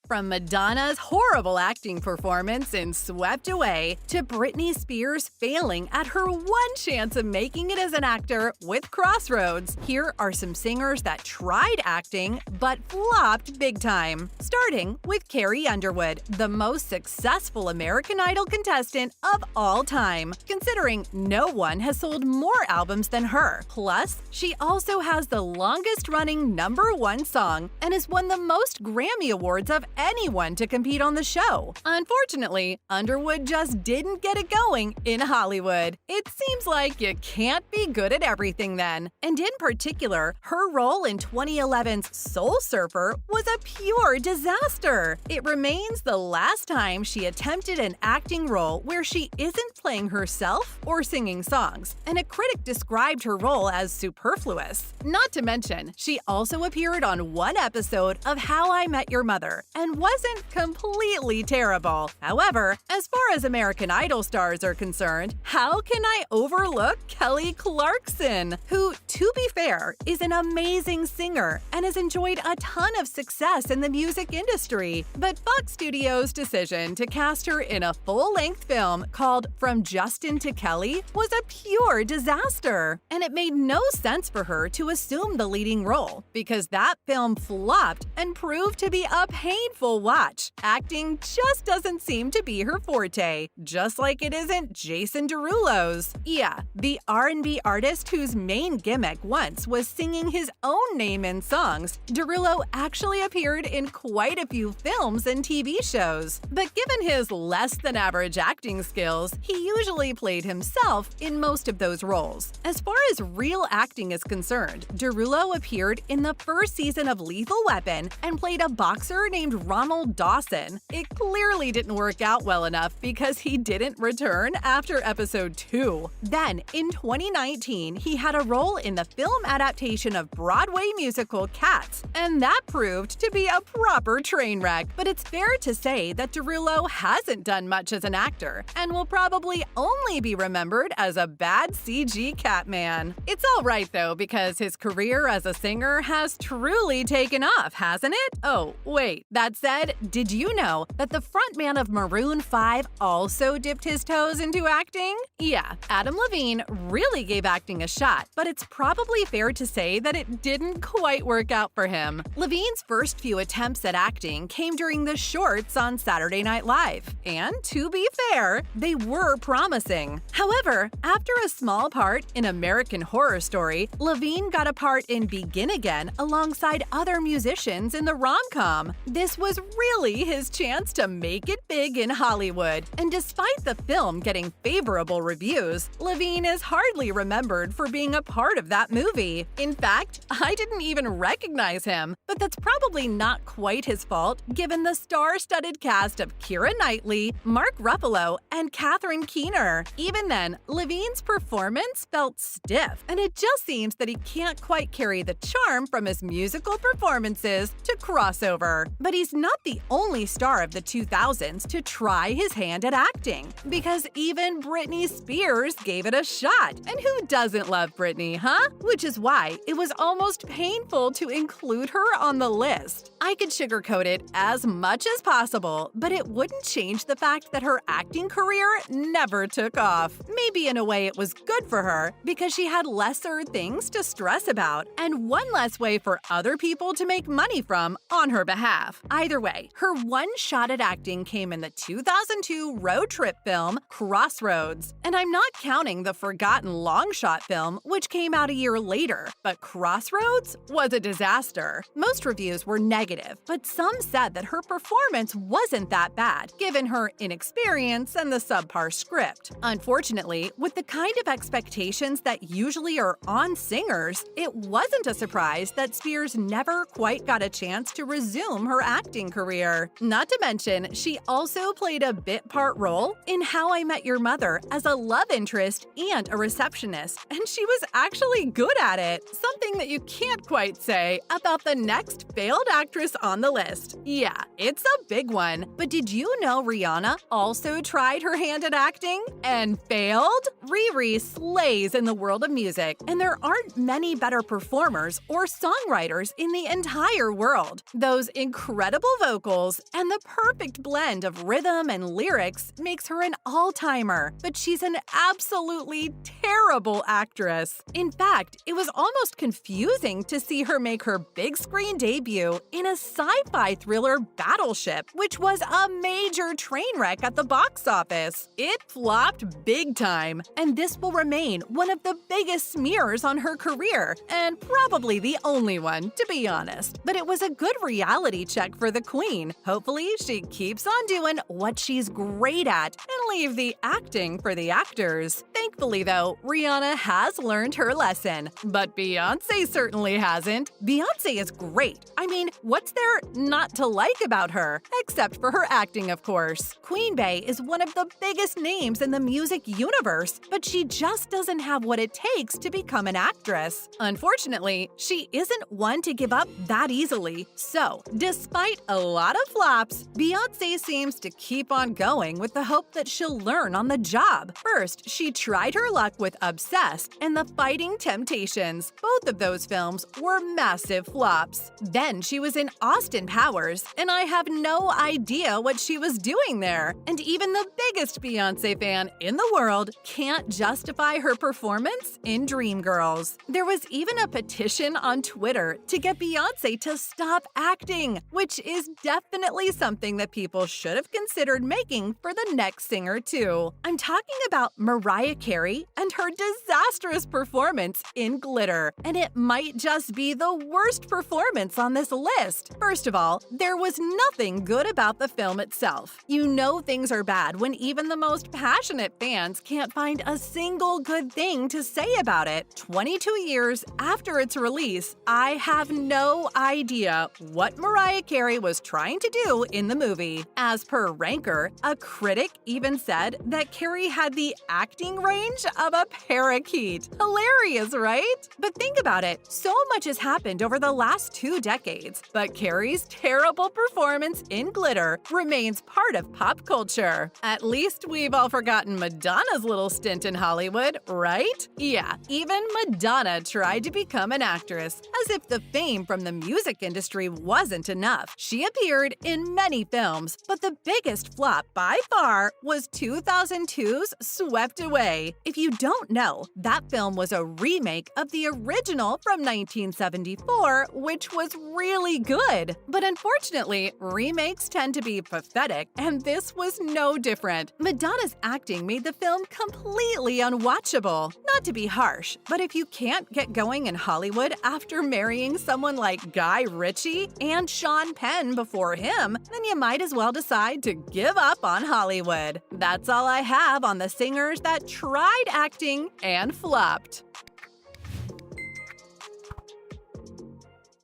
From Madonna's horrible acting performance in Swept Away to Britney Spears failing at her one chance of making it as an actor with Crossroads, here are some singers that tried acting but flopped big time. Starting with Carrie Underwood, the most successful American Idol contestant of all time, considering no one has sold more albums than her. Plus, she also has the longest-running #1 song and has won the most Grammy Awards of anyone to compete on the show. Unfortunately, Underwood just didn't get it going in Hollywood. It seems like you can't be good at everything then. And in particular, her role in 2011's Soul Surfer was a pure disaster. It remains the last time she attempted an acting role where she isn't playing herself or singing songs, and a critic described her role as superfluous. Not to mention, she also appeared on one episode of How I Met Your Mother and wasn't completely terrible. However, as far as American Idol stars are concerned, how can I overlook Kelly Clarkson, who, to be fair, is an amazing singer and has enjoyed a ton of success in the music industry. But Fox Studios' decision to cast her in a full-length film called From Justin to Kelly was a pure disaster, and it made no sense for her to assume the leading role, because that film flopped and proved to be a painful watch. Acting just doesn't seem to be her forte, just like it isn't Jason Derulo's. Yeah, the R&B artist whose main gimmick once was singing his own name in songs, Derulo actually appeared in quite a few films and TV shows. But given his less-than-average acting skills, he usually played himself in most of those roles. As far as real acting is concerned, Derulo appeared in the first season of Lethal Weapon and played a boxer named Ronald Dawson. It clearly didn't work out well enough because he didn't return after episode 2. Then, in 2019, he had a role in the film adaptation of Broadway musical Cats, and that proved to be a proper train wreck. But it's fair to say that Derulo hasn't done much as an actor and will probably only be remembered as a bad CG Catman. It's all right though, because his career as a singer has truly taken off, hasn't it? Oh, wait. That said, did you know that the frontman of Maroon 5 also dipped his toes into acting? Yeah, Adam Levine really gave acting a shot, but it's probably fair to say that it didn't quite work out for him. Levine's first few attempts at acting came during the shorts on Saturday Night Live, and to be fair, they were promising. However, after a small part in American Horror Story, Levine got a part in Begin Again alongside other musicians in the rom-com. This was really his chance to make it big in Hollywood, and despite the film getting favorable reviews, Levine is hardly remembered for being a part of that movie. In fact, I didn't even recognize him, but that's probably not quite his fault given the star-studded cast of Keira Knightley, Mark Ruffalo, and Catherine Keener. Even then, Levine's performance felt stiff, and it just seems that he can't quite carry the charm from his musical performances to crossover. But he's not the only star of the 2000s to try his hand at acting, because even Britney Spears gave it a shot. And who doesn't love Britney, huh? Which is why it was almost painful to include her on the list. I could sugarcoat it as much as possible, but it wouldn't change the fact that her acting career never took off. Maybe in a way it was good for her, because she had lesser things to stress about, and one less way for other people to make money from on her behalf. Either way, her one shot at acting came in the 2002 road trip film Crossroads. And I'm not counting the forgotten long shot film, which came out a year later, but Crossroads was a disaster. Most reviews were negative, but some said that her performance wasn't that bad, given her inexperience and the subpar script. Unfortunately, with the kind of expectations that usually are on singers, it wasn't a surprise that Spears never quite got a chance to resume her acting career. Not to mention, she also played a bit part role in How I Met Your Mother as a love interest and a receptionist, and she was actually good at it, something that you can't quite say about the next failed actress on the list. Yeah, it's a big one, but did you know Rihanna also tried her hand at acting and failed? Riri slays in the world of music, and there aren't many better performers or songwriters in the entire world. Those incredible incredible vocals, and the perfect blend of rhythm and lyrics makes her an all-timer, but she's an absolutely terrible actress. In fact, it was almost confusing to see her make her big screen debut in a sci-fi thriller Battleship, which was a major train wreck at the box office. It flopped big time, and this will remain one of the biggest smears on her career, and probably the only one, to be honest. But it was a good reality check for the queen. Hopefully, she keeps on doing what she's great at and leave the acting for the actors. Thankfully, though, Rihanna has learned her lesson, but Beyoncé certainly hasn't. Beyoncé is great. I mean, what's there not to like about her? Except for her acting, of course. Queen Bey is one of the biggest names in the music universe, but she just doesn't have what it takes to become an actress. Unfortunately, she isn't one to give up that easily. So, despite a lot of flops, Beyoncé seems to keep on going with the hope that she'll learn on the job. First, she tried her luck with Obsessed and The Fighting Temptations. Both of those films were massive flops. Then she was in Austin Powers, and I have no idea what she was doing there. And even the biggest Beyoncé fan in the world can't justify her performance in Dreamgirls. There was even a petition on Twitter to get Beyoncé to stop acting, which is definitely something that people should have considered making for the next singer too. I'm talking about Mariah Carey and her disastrous performance in Glitter, and it might just be the worst performance on this list. First of all, there was nothing good about the film itself. You know things are bad when even the most passionate fans can't find a single good thing to say about it. 22 years after its release, I have no idea what Mariah Carey was trying to do in the movie. As per Ranker, a critic even said that Carey had the acting range of a parakeet. Hilarious, right? But think about it, so much has happened over the last 2 decades, but Carey's terrible performance in Glitter remains part of pop culture. At least we've all forgotten Madonna's little stint in Hollywood, right? Yeah, even Madonna tried to become an actress, as if the fame from the music industry wasn't enough. She appeared in many films, but the biggest flop by far was 2002's Swept Away. If you don't know, that film was a remake of the original from 1974, which was really good. But unfortunately, remakes tend to be pathetic, and this was no different. Madonna's acting made the film completely unwatchable. Not to be harsh, but if you can't get going in Hollywood after marrying someone like Guy Ritchie and Sean Penn before him, then you might as well decide to give up on Hollywood. That's all I have on the singers that tried acting and flopped.